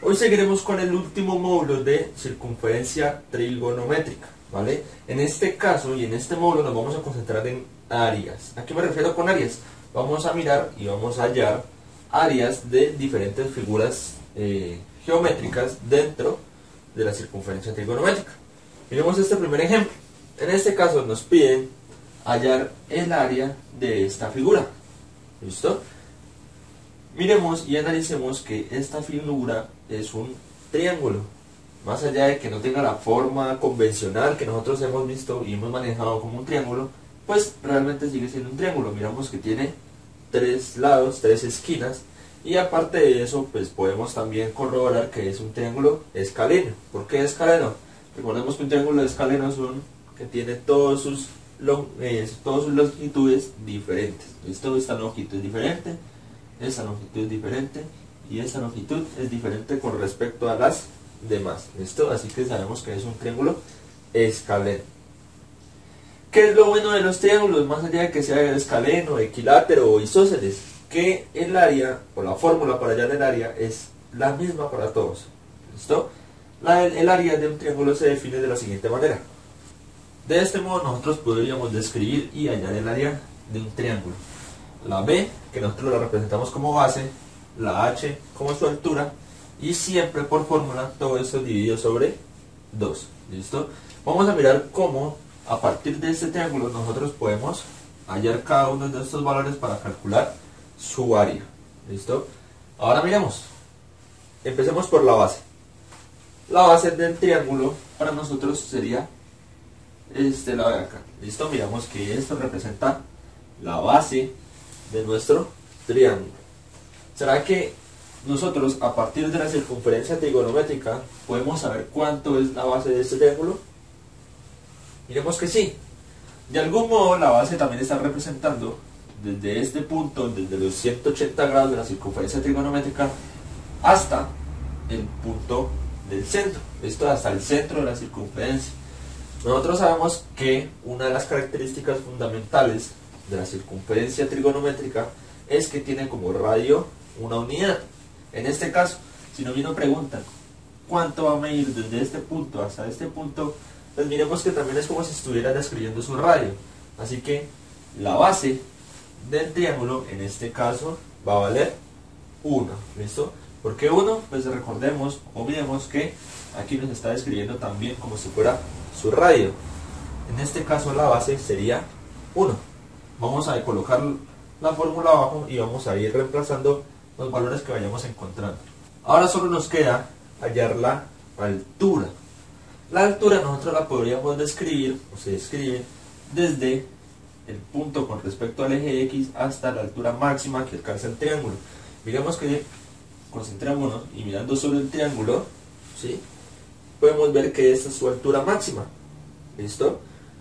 Hoy seguiremos con el último módulo de circunferencia trigonométrica, ¿vale? En este caso y en este módulo nos vamos a concentrar en áreas. ¿A qué me refiero con áreas? Vamos a mirar y vamos a hallar áreas de diferentes figuras geométricas dentro de la circunferencia trigonométrica. Miremos este primer ejemplo. En este caso nos piden hallar el área de esta figura. ¿Listo? Miremos y analicemos que esta figura es un triángulo. Más allá de que no tenga la forma convencional que nosotros hemos visto y hemos manejado como un triángulo, pues realmente sigue siendo un triángulo. Miramos que tiene 3 lados, 3 esquinas, y aparte de eso, pues podemos también corroborar que es un triángulo escaleno. ¿Por qué escaleno? Recordemos que un triángulo escaleno es un que tiene todas sus longitudes diferentes. ¿Listo? Esta longitud es diferente, esta longitud es diferente y esta longitud es diferente con respecto a las demás. ¿Listo? Así que sabemos que es un triángulo escaleno. ¿Qué es lo bueno de los triángulos? Más allá de que sea escaleno, equilátero o isósceles, que el área o la fórmula para hallar el área es la misma para todos. ¿Listo? El área de un triángulo se define de la siguiente manera. De este modo nosotros podríamos describir y hallar el área de un triángulo. La B, que nosotros la representamos como base, la H como su altura, y siempre por fórmula todo esto dividido sobre 2. ¿Listo? Vamos a mirar cómo a partir de este triángulo nosotros podemos hallar cada uno de estos valores para calcular su área. ¿Listo? Ahora miremos. Empecemos por la base. La base del triángulo para nosotros sería este lado de acá. ¿Listo? Miramos que esto representa la base de nuestro triángulo. ¿Será que nosotros a partir de la circunferencia trigonométrica podemos saber cuánto es la base de este triángulo? Miremos que sí. De algún modo la base también está representando desde este punto, desde los 180 grados de la circunferencia trigonométrica hasta el punto del centro. Esto hasta el centro de la circunferencia. Nosotros sabemos que una de las características fundamentales de la circunferencia trigonométrica es que tiene como radio una unidad. En este caso, si nos viene preguntan cuánto va a medir desde este punto hasta este punto, pues miremos que también es como si estuviera describiendo su radio. Así que la base del triángulo en este caso va a valer 1. ¿Listo? ¿Por qué 1? Pues recordemos o miremos que aquí nos está describiendo también como si fuera su radio. En este caso la base sería 1. Vamos a colocar la fórmula abajo y vamos a ir reemplazando los valores que vayamos encontrando. Ahora solo nos queda hallar la altura. La altura nosotros la podríamos describir, o se describe, desde el punto con respecto al eje X hasta la altura máxima que alcanza el triángulo. Miremos que concentrémonos y mirando solo el triángulo, ¿sí? Podemos ver que esta es su altura máxima. ¿Listo?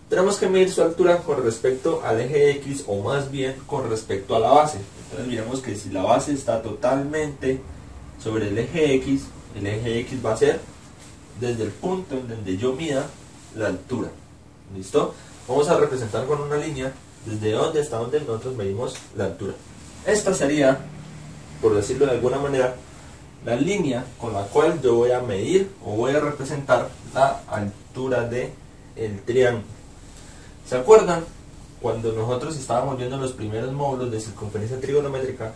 Tenemos que medir su altura con respecto al eje X, o más bien con respecto a la base. Entonces miremos que si la base está totalmente sobre el eje X va a ser desde el punto en donde yo mida la altura. ¿Listo? Vamos a representar con una línea desde donde hasta donde nosotros medimos la altura. Esta sería, por decirlo de alguna manera, la línea con la cual yo voy a medir o voy a representar la altura del triángulo. ¿Se acuerdan? Cuando nosotros estábamos viendo los primeros módulos de circunferencia trigonométrica,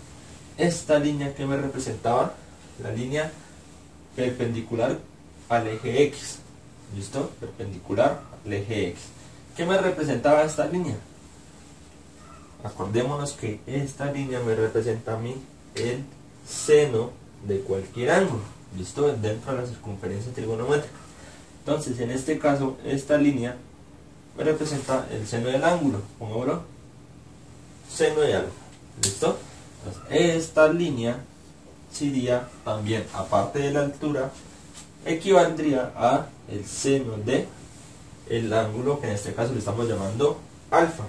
esta línea que me representaba, la línea perpendicular al eje X. ¿Listo? Perpendicular al eje X. ¿Qué me representaba esta línea? Acordémonos que esta línea me representa a mí el seno de cualquier ángulo. ¿Listo? Dentro de la circunferencia trigonométrica. Entonces, en este caso, esta línea me representa el seno del ángulo. Pongámoslo, seno de algo. ¿Listo? Entonces, esta línea sería también, aparte de la altura, equivaldría a el seno de el ángulo, que en este caso le estamos llamando alfa.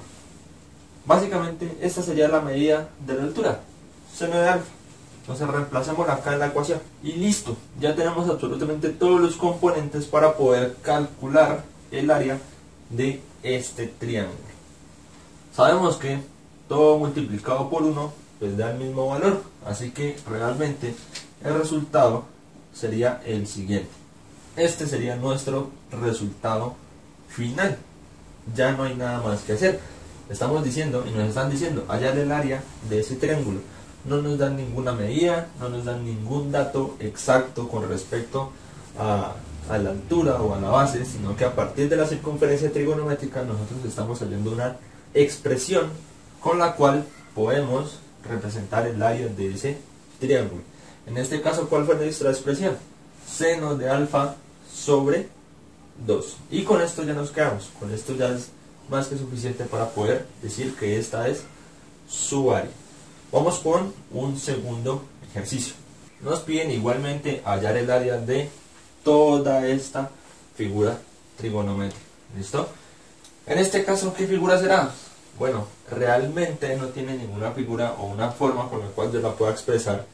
Básicamente esta sería la medida de la altura, seno de alfa. Entonces reemplacemos acá en la ecuación y listo, ya tenemos absolutamente todos los componentes para poder calcular el área de este triángulo. Sabemos que todo multiplicado por 1 pues da el mismo valor, así que realmente el resultado sería el siguiente. Este sería nuestro resultado final. Ya no hay nada más que hacer. Estamos diciendo, y nos están diciendo, hallar el área de ese triángulo. No nos dan ninguna medida, no nos dan ningún dato exacto con respecto a la altura o a la base, sino que a partir de la circunferencia trigonométrica nosotros estamos hallando una expresión con la cual podemos representar el área de ese triángulo. En este caso, ¿cuál fue nuestra expresión? Seno de alfa sobre 2. Y con esto ya nos quedamos. Con esto ya es más que suficiente para poder decir que esta es su área. Vamos con un segundo ejercicio. Nos piden igualmente hallar el área de toda esta figura trigonométrica. ¿Listo? En este caso, ¿qué figura será? Bueno, realmente no tiene ninguna figura o una forma con la cual yo la pueda expresar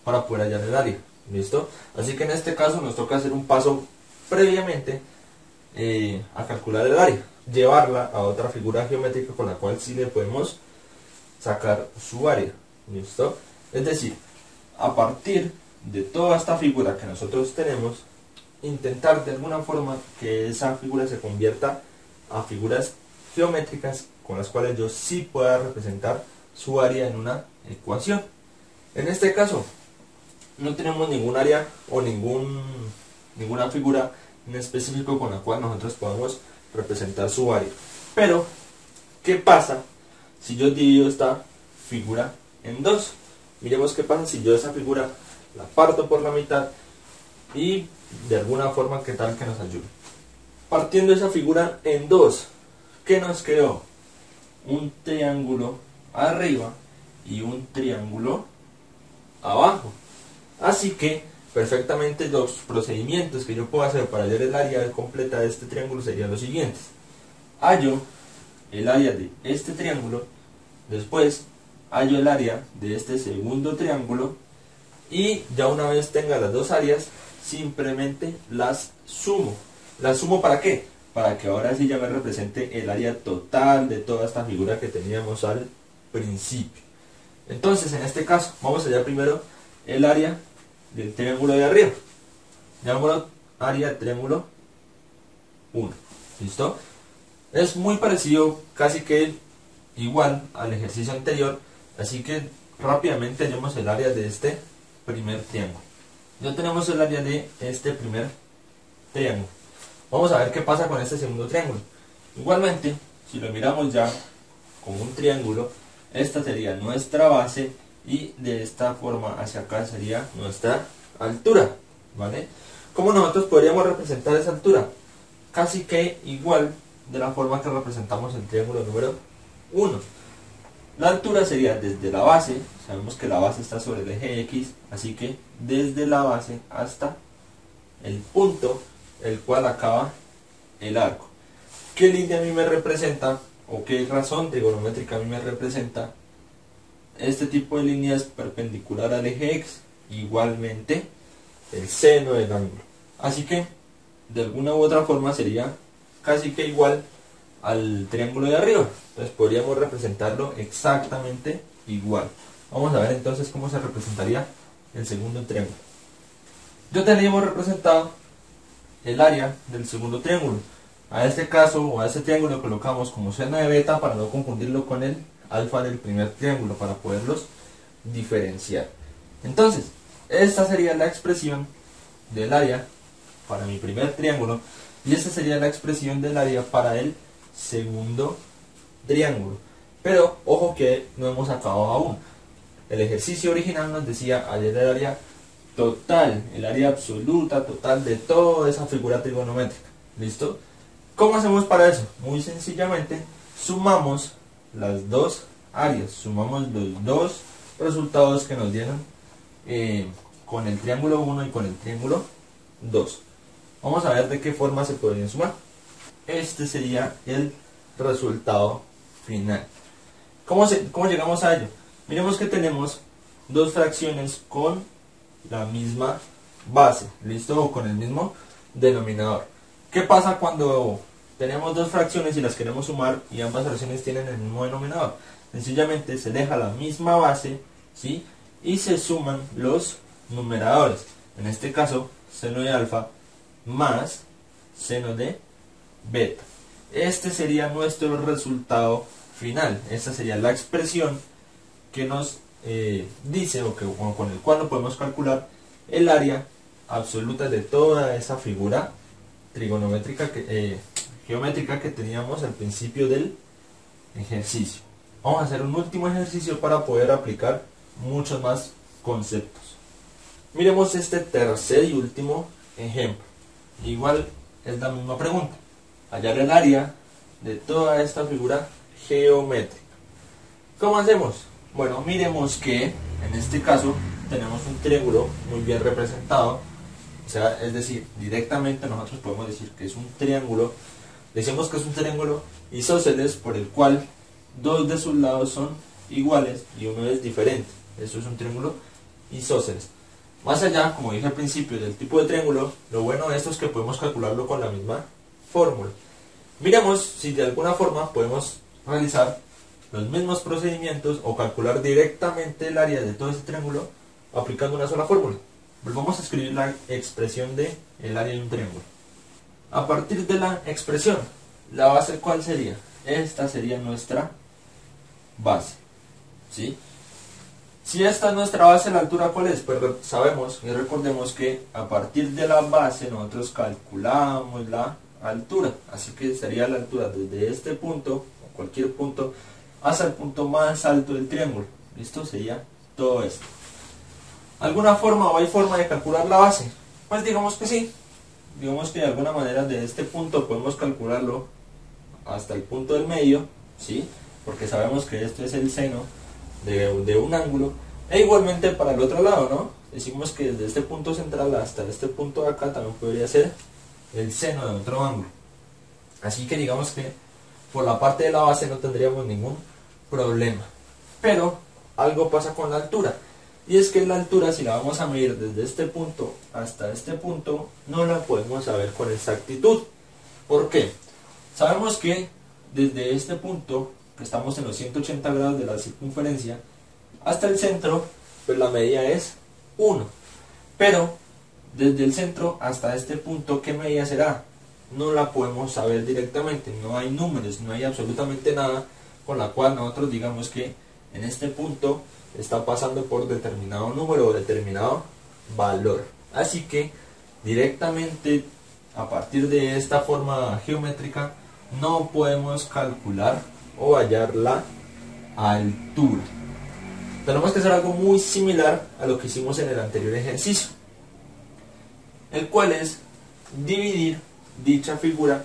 para poder hallar el área. ¿Listo? Así que en este caso nos toca hacer un paso previamente a calcular el área. Llevarla a otra figura geométrica con la cual sí le podemos sacar su área. ¿Listo? Es decir, a partir de toda esta figura que nosotros tenemos, intentar de alguna forma que esa figura se convierta a figuras geométricas con las cuales yo sí pueda representar su área en una ecuación. En este caso, no tenemos ningún área o ninguna figura en específico con la cual nosotros podamos representar su área. Pero, ¿qué pasa si yo divido esta figura en dos? Miremos qué pasa si yo esa figura la parto por la mitad y de alguna forma qué tal que nos ayude. Partiendo esa figura en dos, ¿qué nos quedó? Un triángulo arriba y un triángulo abajo. Así que perfectamente los procedimientos que yo puedo hacer para hallar el área completa de este triángulo serían los siguientes. Hallo el área de este triángulo, después hallo el área de este segundo triángulo y ya una vez tenga las dos áreas simplemente las sumo. ¿Las sumo para qué? Para que ahora sí ya me represente el área total de toda esta figura que teníamos al principio. Entonces en este caso vamos a hallar primero el área del triángulo de arriba. Llamémoslo área del triángulo 1. ¿Listo? Es muy parecido, casi que igual al ejercicio anterior, así que rápidamente hallamos el área de este primer triángulo. Ya tenemos el área de este primer triángulo. Vamos a ver qué pasa con este segundo triángulo. Igualmente, si lo miramos ya como un triángulo, esta sería nuestra base y de esta forma hacia acá sería nuestra altura, ¿vale? ¿Cómo nosotros podríamos representar esa altura? Casi que igual de la forma que representamos el triángulo número 1. La altura sería desde la base, sabemos que la base está sobre el eje X, así que desde la base hasta el punto el cual acaba el arco. ¿Qué línea a mí me representa o qué razón trigonométrica a mí me representa este tipo de líneas perpendicular al eje X? Igualmente el seno del ángulo. Así que de alguna u otra forma sería casi que igual al triángulo de arriba. Entonces podríamos representarlo exactamente igual. Vamos a ver entonces cómo se representaría el segundo triángulo. Yo teníamos representado el área del segundo triángulo. A este caso o a este triángulo lo colocamos como seno de beta para no confundirlo con el alfa del primer triángulo, para poderlos diferenciar. Entonces, esta sería la expresión del área para mi primer triángulo y esta sería la expresión del área para el segundo triángulo. Pero ojo que no hemos acabado aún. El ejercicio original nos decía hallar el área total, el área absoluta total de toda esa figura trigonométrica. ¿Listo? ¿Cómo hacemos para eso? Muy sencillamente sumamos las dos áreas, sumamos los dos resultados que nos dieron con el triángulo 1 y con el triángulo 2. Vamos a ver de qué forma se podrían sumar. Este sería el resultado final. ¿Cómo llegamos a ello? Miremos que tenemos dos fracciones con la misma base, ¿listo? O con el mismo denominador. ¿Qué pasa cuando tenemos dos fracciones y las queremos sumar y ambas fracciones tienen el mismo denominador? Sencillamente se deja la misma base, ¿sí? Y se suman los numeradores. en este caso seno de alfa más seno de beta. Este sería nuestro resultado final. Esta sería la expresión que nos dice o con el cual podemos calcular el área absoluta de toda esa figura trigonométrica geométrica que teníamos al principio del ejercicio. Vamos a hacer un último ejercicio para poder aplicar muchos más conceptos. Miremos este tercer y último ejemplo. Igual es la misma pregunta. Hallar el área de toda esta figura geométrica. ¿Cómo hacemos? Bueno, miremos que en este caso tenemos un triángulo muy bien representado. O sea, es decir, directamente nosotros podemos decir que es un triángulo. Decimos que es un triángulo isósceles por el cual dos de sus lados son iguales y uno es diferente. Esto es un triángulo isósceles. Más allá, como dije al principio, del tipo de triángulo, lo bueno de esto es que podemos calcularlo con la misma fórmula. Miremos si de alguna forma podemos realizar los mismos procedimientos o calcular directamente el área de todo ese triángulo aplicando una sola fórmula. Volvamos a escribir la expresión de el área de un triángulo. A partir de la expresión, la base, ¿cuál sería? Esta sería nuestra base, ¿sí? Si esta es nuestra base, ¿la altura cuál es? Pues sabemos y recordemos que a partir de la base nosotros calculamos la altura. Así que sería la altura desde este punto, o cualquier punto, hasta el punto más alto del triángulo. ¿Listo? Sería todo esto. ¿Alguna forma o hay forma de calcular la base? Pues digamos que sí. Digamos que de alguna manera de este punto podemos calcularlo hasta el punto del medio, ¿sí? Porque sabemos que esto es el seno de un ángulo. E igualmente para el otro lado, ¿no? Decimos que desde este punto central hasta este punto de acá también podría ser el seno de otro ángulo. Así que digamos que por la parte de la base no tendríamos ningún problema. Pero algo pasa con la altura. Y es que la altura, si la vamos a medir desde este punto hasta este punto, no la podemos saber con exactitud. ¿Por qué? Sabemos que desde este punto, que estamos en los 180 grados de la circunferencia, hasta el centro, pues la medida es 1. Pero desde el centro hasta este punto, ¿qué medida será? No la podemos saber directamente. No hay números, no hay absolutamente nada con la cual nosotros digamos que en este punto está pasando por determinado número o determinado valor. Así que directamente a partir de esta forma geométrica no podemos calcular o hallar la altura. Tenemos que hacer algo muy similar a lo que hicimos en el anterior ejercicio, el cual es dividir dicha figura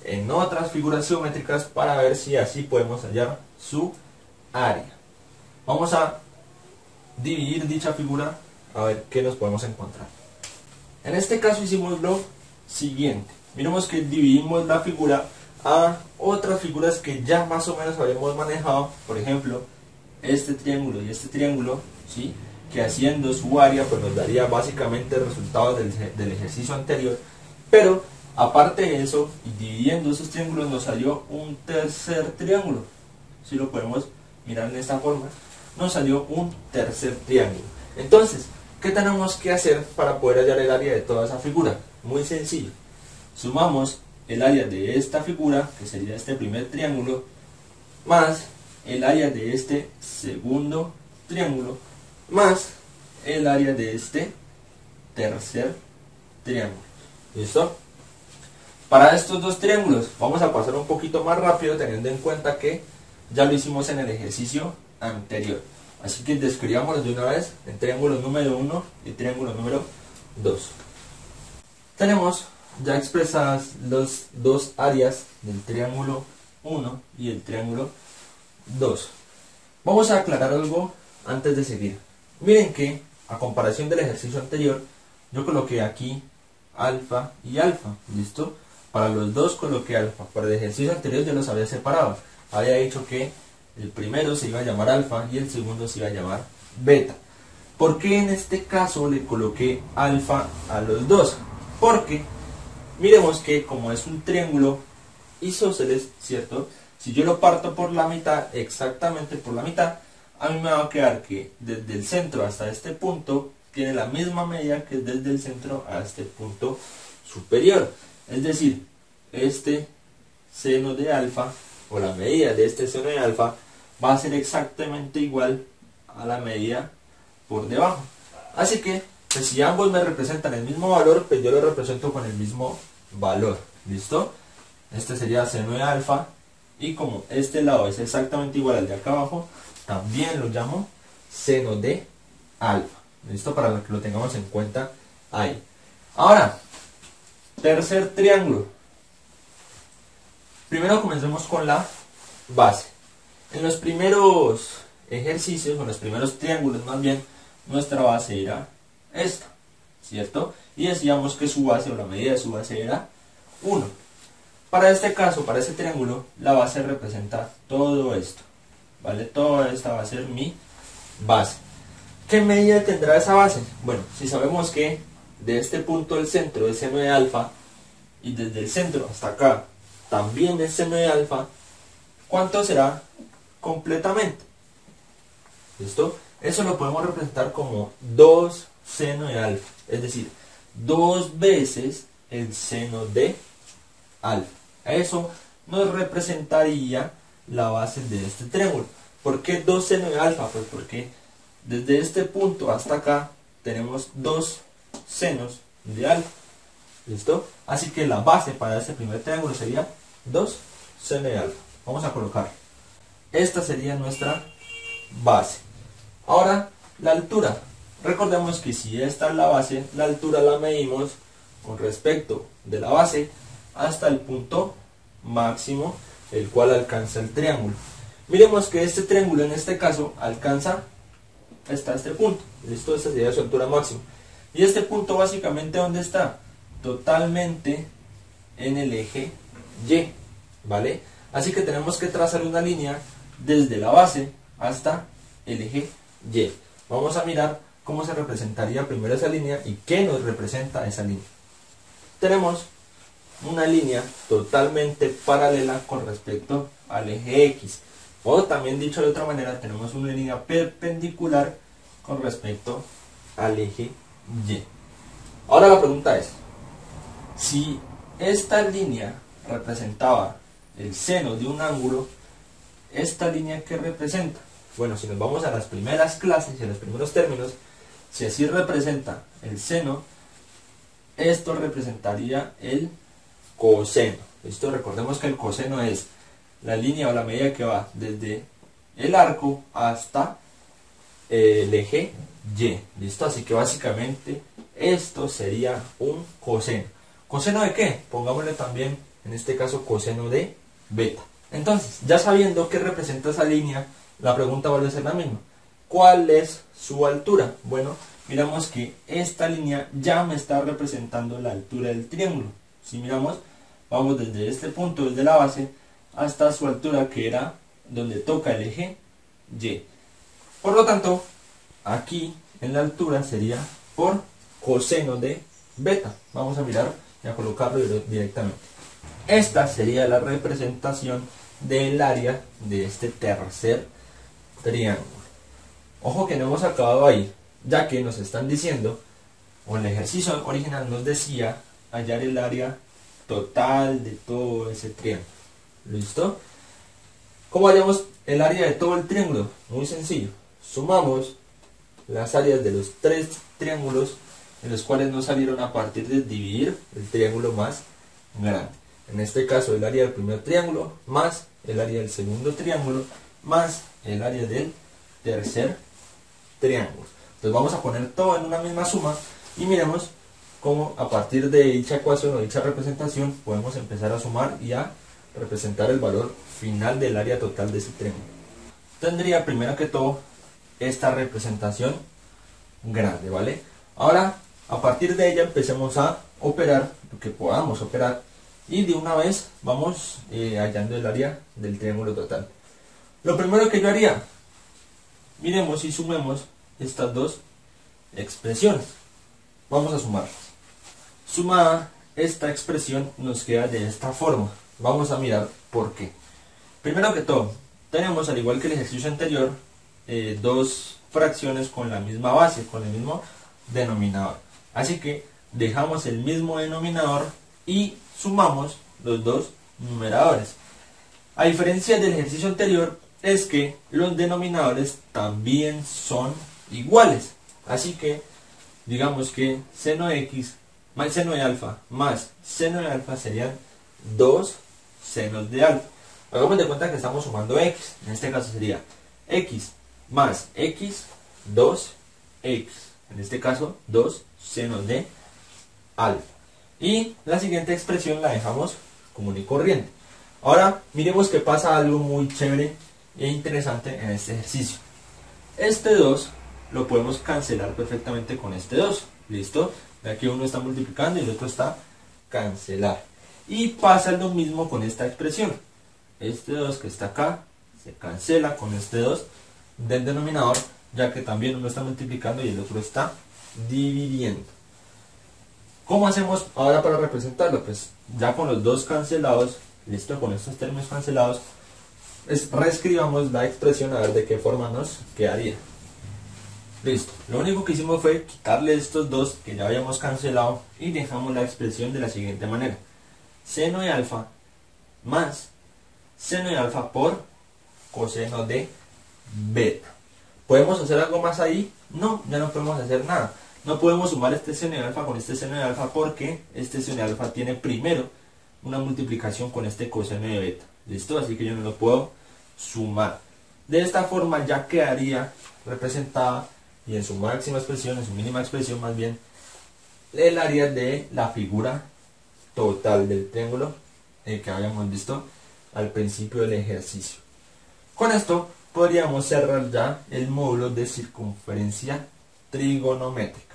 en otras figuras geométricas para ver si así podemos hallar su área. Vamos a dividir dicha figura a ver qué nos podemos encontrar. En este caso hicimos lo siguiente. Miremos que dividimos la figura a otras figuras que ya más o menos habíamos manejado. Por ejemplo, este triángulo y este triángulo, ¿sí? Que haciendo su área pues nos daría básicamente el resultado del ejercicio anterior. Pero aparte de eso, y dividiendo esos triángulos nos salió un tercer triángulo. Si lo podemos mirar en esta forma, nos salió un tercer triángulo. Entonces, ¿qué tenemos que hacer para poder hallar el área de toda esa figura? Muy sencillo. Sumamos el área de esta figura, que sería este primer triángulo, más el área de este segundo triángulo, más el área de este tercer triángulo. ¿Listo? Para estos dos triángulos vamos a pasar un poquito más rápido, teniendo en cuenta que ya lo hicimos en el ejercicio anterior. Así que describámoslo de una vez en triángulo número 1 y triángulo número 2. Tenemos ya expresadas las dos áreas del triángulo 1 y el triángulo 2. Vamos a aclarar algo antes de seguir. Miren que a comparación del ejercicio anterior, yo coloqué aquí alfa y alfa. ¿Listo? Para los dos coloqué alfa. Para el ejercicio anterior ya los había separado. Había dicho que el primero se iba a llamar alfa y el segundo se iba a llamar beta. ¿Por qué en este caso le coloqué alfa a los dos? Porque miremos que como es un triángulo isósceles, ¿cierto? Si yo lo parto por la mitad, exactamente por la mitad, a mí me va a quedar que desde el centro hasta este punto tiene la misma medida que es desde el centro a este punto superior. Es decir, este seno de alfa, o la medida de este seno de alfa, va a ser exactamente igual a la medida por debajo. Así que, pues si ambos me representan el mismo valor, pues yo lo represento con el mismo valor. ¿Listo? Este sería seno de alfa, y como este lado es exactamente igual al de acá abajo, también lo llamo seno de alfa. ¿Listo? Para que lo tengamos en cuenta ahí. Ahora, tercer triángulo. Primero comencemos con la base. En los primeros ejercicios, o en los primeros triángulos más bien, nuestra base era esta, ¿cierto? Y decíamos que su base, o la medida de su base, era 1. Para este caso, para este triángulo, la base representa todo esto, ¿vale? Toda esta va a ser mi base. ¿Qué medida tendrá esa base? Bueno, si sabemos que de este punto del centro es seno de alfa, y desde el centro hasta acá también es seno de alfa, ¿cuánto será completamente? ¿Listo? Eso lo podemos representar como 2 seno de alfa, es decir, 2 veces el seno de alfa. Eso nos representaría la base de este triángulo. ¿Por qué 2 seno de alfa? Pues porque desde este punto hasta acá tenemos 2 senos de alfa. ¿Listo? Así que la base para este primer triángulo sería 2 seno de alfa. Vamos a colocar. Esta sería nuestra base. Ahora, la altura. Recordemos que si esta es la base, la altura la medimos con respecto de la base hasta el punto máximo el cual alcanza el triángulo. Miremos que este triángulo en este caso alcanza hasta este punto. ¿Listo? Esta sería su altura máxima. Y este punto básicamente ¿dónde está? Totalmente en el eje Y, ¿vale? Así que tenemos que trazar una línea desde la base hasta el eje Y. Vamos a mirar cómo se representaría primero esa línea y qué nos representa esa línea. Tenemos una línea totalmente paralela con respecto al eje X. O también dicho de otra manera, tenemos una línea perpendicular con respecto al eje Y. Ahora la pregunta es, si esta línea representaba el seno de un ángulo, ¿esta línea qué representa? Bueno, si nos vamos a las primeras clases y a los primeros términos, si así representa el seno, esto representaría el coseno. ¿Listo? Recordemos que el coseno es la línea o la medida que va desde el arco hasta el eje Y. ¿Listo? Así que básicamente esto sería un coseno. ¿Coseno de qué? Pongámosle también, en este caso, coseno de beta. Entonces, ya sabiendo qué representa esa línea, la pregunta vuelve a ser la misma. ¿Cuál es su altura? Bueno, miramos que esta línea ya me está representando la altura del triángulo. Si miramos, vamos desde este punto, desde la base, hasta su altura, que era donde toca el eje Y. Por lo tanto, aquí en la altura sería por coseno de beta. Vamos a mirar y a colocarlo directamente. Esta sería la representación del área de este tercer triángulo. Ojo que no hemos acabado ahí, ya que nos están diciendo, o el ejercicio original nos decía, hallar el área total de todo ese triángulo. ¿Listo? ¿Cómo hallamos el área de todo el triángulo? Muy sencillo. Sumamos las áreas de los 3 triángulos en los cuales nos salieron a partir de dividir el triángulo más grande. En este caso el área del primer triángulo más el área del segundo triángulo más el área del tercer triángulo. Entonces vamos a poner todo en una misma suma y miremos cómo a partir de dicha ecuación o dicha representación podemos empezar a sumar y a representar el valor final del área total de ese triángulo. Tendría primero que todo esta representación grande, ¿vale? Ahora a partir de ella empecemos a operar lo que podamos operar y de una vez vamos hallando el área del triángulo total. Lo primero que yo haría, miremos y sumemos estas dos expresiones. Vamos a sumarlas. Sumada esta expresión nos queda de esta forma. Vamos a mirar por qué. Primero que todo, tenemos, al igual que el ejercicio anterior, dos fracciones con la misma base, con el mismo denominador. Así que dejamos el mismo denominador y sumamos los dos numeradores. A diferencia del ejercicio anterior, es que los denominadores también son iguales. Así que digamos que seno de x más seno de alfa más seno de alfa serían 2 senos de alfa. Hagamos de cuenta que estamos sumando x. En este caso sería x más x, 2x. En este caso, 2 senos de alfa. Y la siguiente expresión la dejamos común y corriente. Ahora miremos que pasa algo muy chévere e interesante en este ejercicio. Este 2 lo podemos cancelar perfectamente con este 2. ¿Listo? Ya que uno está multiplicando y el otro está cancelar. Y pasa lo mismo con esta expresión. Este 2 que está acá se cancela con este 2 del denominador, ya que también uno está multiplicando y el otro está dividiendo. ¿Cómo hacemos ahora para representarlo? Pues ya con los dos cancelados, listo, con estos términos cancelados, reescribamos la expresión a ver de qué forma nos quedaría. Listo, lo único que hicimos fue quitarle estos dos que ya habíamos cancelado y dejamos la expresión de la siguiente manera: seno de alfa más seno de alfa por coseno de beta. ¿Podemos hacer algo más ahí? No, ya no podemos hacer nada. No podemos sumar este seno de alfa con este seno de alfa porque este seno de alfa tiene primero una multiplicación con este coseno de beta. ¿Listo? Así que yo no lo puedo sumar. De esta forma ya quedaría representada, y en su máxima expresión, en su mínima expresión más bien, el área de la figura total del triángulo que habíamos visto al principio del ejercicio. Con esto podríamos cerrar ya el módulo de circunferencia trigonométrica.